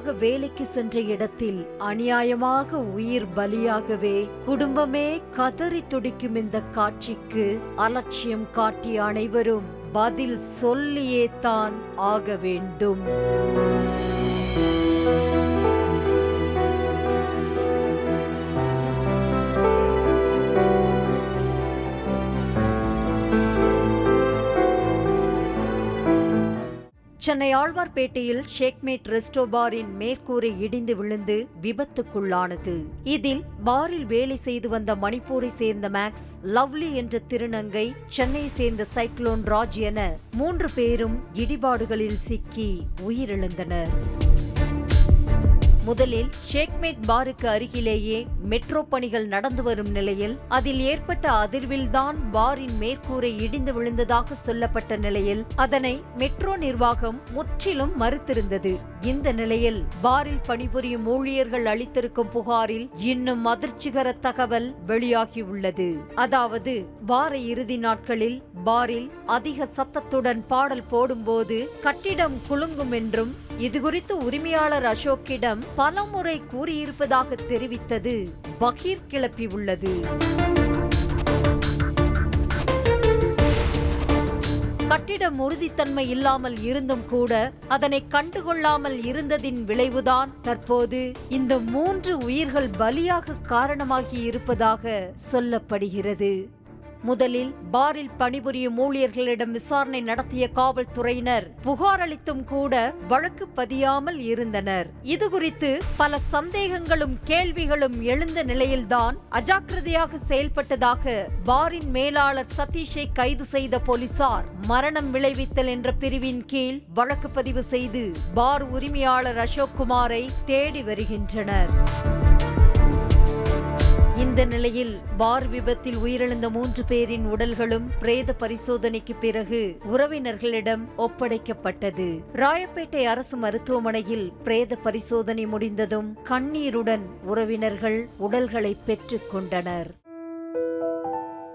பாருக்காக வேலைக்கு சென்ற இடத்தில் அநியாயமாக உயிர் பலியாகவே குடும்பமே கதறி துடிக்கும் இந்த காட்சிக்கு அலட்சியம் காட்டிய அனைவரும் பதில் சொல்லியே தான் ஆக வேண்டும். சென்னை ஆழ்வார்பேட்டையில் ஷேக்மேட் ரெஸ்டோ பாரின் மேற்கூரை இடிந்து விழுந்து விபத்துக்குள்ளானது. இதில் பாரில் வேலை செய்து வந்த மணிப்பூரை சேர்ந்த மேக்ஸ், லவ்லி என்ற திருநங்கை, சென்னையை சேர்ந்த சைக்ளோன் ராஜ் என 3 பேரும் இடிபாடுகளில் சிக்கி உயிரிழந்தனர். முதலில் ஷேக்மேட் பாருக்கு அருகிலேயே மெட்ரோ பணிகள் நடந்து வரும் நிலையில் அதில் ஏற்பட்ட அதிர்வில்தான் பாரின் மேற்கூரை இடிந்து விழுந்ததாக சொல்லப்பட்ட நிலையில் அதனை மெட்ரோ நிர்வாகம் முற்றிலும் மறுத்திருந்தது. இந்த நிலையில் பாரில் பணிபுரியும் ஊழியர்கள் அளித்திருக்கும் புகாரில் இன்னும் அதிர்ச்சிகர தகவல் வெளியாகியுள்ளது. அதாவது வார இறுதி நாட்களில் பாரில் அதிக சத்தத்துடன் பாடல் போடும்போது கட்டிடம் குலுங்கும் என்றும் இதுகுறித்து உரிமையாளர் அசோக்கிடம் பலமுறை கூறியிருப்பதாக தெரிவித்தது பகீர் கிளப்பியுள்ளது. கட்டிடம் உறுதித்தன்மை இல்லாமல் இருந்தும் கூட அதனை கண்டுகொள்ளாமல் இருந்ததின் விளைவுதான் தற்போது இந்த 3 உயிர்கள் பலியாக காரணமாகி இருப்பதாக சொல்லப்படுகிறது. முதலில் பாரில் பணிபுரியும் ஊழியர்களிடம் விசாரணை நடத்திய காவல்துறையினர் புகார் அளித்தும் கூட வழக்கு பதியாமல் இருந்தனர். இதுகுறித்து பல சந்தேகங்களும் கேள்விகளும் எழுந்த நிலையில்தான் அஜாக்கிரதையாக செயல்பட்டதாக பாரின் மேலாளர் சதீஷை கைது செய்த போலீசார் மரணம் விளைவித்தல் என்ற பிரிவின் கீழ் வழக்கு பதிவு செய்து பார் உரிமையாளர் அசோக் குமாரை தேடி வருகின்றனர். இந்த நிலையில் பார் விபத்தில் உயிரிழந்த 3 பேரின் உடல்களும் பிரேத பரிசோதனைக்கு பிறகு உறவினர்களிடம் ஒப்படைக்கப்பட்டது. ராயப்பேட்டை அரசு மருத்துவமனையில் பிரேத பரிசோதனை முடிந்ததும் கண்ணீருடன் உறவினர்கள் உடல்களை பெற்றுக் கொண்டனர்.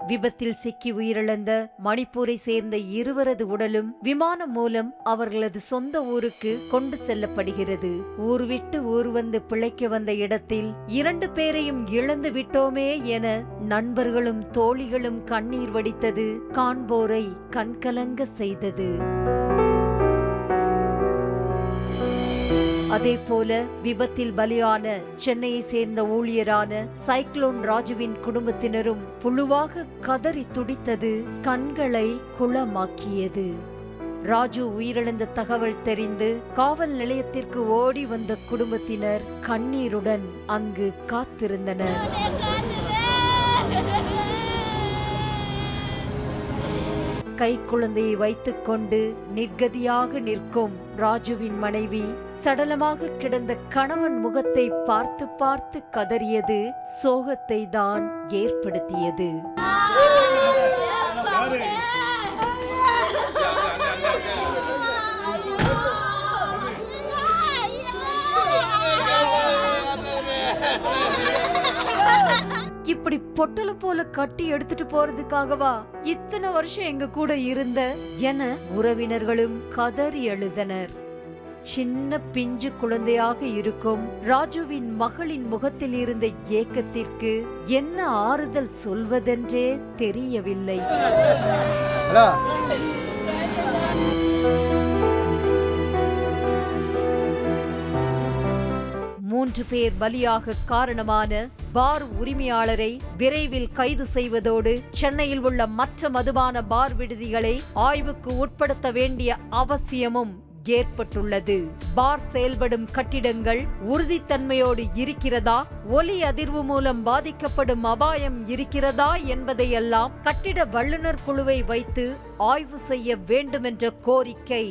விபத்தில் சிக்கி உயிரிழந்த மணிப்பூரை சேர்ந்த 2 உடலும் விமானம் மூலம் அவர்களது சொந்த ஊருக்கு கொண்டு செல்லப்படுகிறது. ஊர் விட்டு ஊர் வந்து பிழைக்க வந்த இடத்தில் 2 பேரையும் இழந்து விட்டோமே என நண்பர்களும் தோழிகளும் கண்ணீர் வடித்தது காண்போரை கண்கலங்க செய்தது. அதேபோல விபத்தில் பலியான சென்னையை சேர்ந்த ஊழியரான சைக்ளோன் ராஜுவின் குடும்பத்தினரும் புழுவாக கதறி துடித்தது கண்களை குளமாக்கியது. ராஜு உயிரிழந்த தகவல் தெரிந்து காவல் நிலையத்திற்கு ஓடி வந்த குடும்பத்தினர் கண்ணீருடன் அங்கு காத்திருந்தனர். கைக்குழந்தையை வைத்துக் கொண்டு நிர்கதியாக நிற்கும் ராஜுவின் மனைவி சடலமாக கிடந்த கணவன் முகத்தை பார்த்து பார்த்து கதறியது சோகத்தை தான் ஏற்படுத்தியது. இப்படி பொட்டலம் போல கட்டி எடுத்துட்டு போறதுக்காகவா இத்தனை வருஷம் எங்க கூட இருந்த என உறவினர்களும் கதறி எழுதனர். சின்ன பிஞ்சு குழந்தையாக இருக்கும் ராஜுவின் மகளின் முகத்தில் இருந்த ஏக்கத்திற்கு என்ன ஆறுதல் சொல்வதென்றே தெரியவில்லை. 3 பேர் பலியாக காரணமான பார் உரிமையாளரை விரைவில் கைது செய்வதோடு சென்னையில் உள்ள மற்ற மதுபான பார் விடுதிகளை ஆய்வுக்கு உட்படுத்த வேண்டிய அவசியமும் ஏற்பட்டுள்ளது. பார் செயல்படும் கட்டிடங்கள் உறுதித்தன்மையோடு இருக்கிறதா, ஒலி அதிர்வு மூலம் பாதிக்கப்படும் அபாயம் இருக்கிறதா என்பதையெல்லாம் கட்டிட வல்லுநர் குழுவை வைத்து ஆய்வு செய்ய வேண்டுமென்ற கோரிக்கை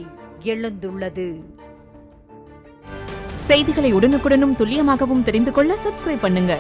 எழுந்துள்ளது. செய்திகளை உடனுக்குடனும் துல்லியமாகவும் தெரிந்து கொள்ள சப்ஸ்கிரைப் பண்ணுங்க.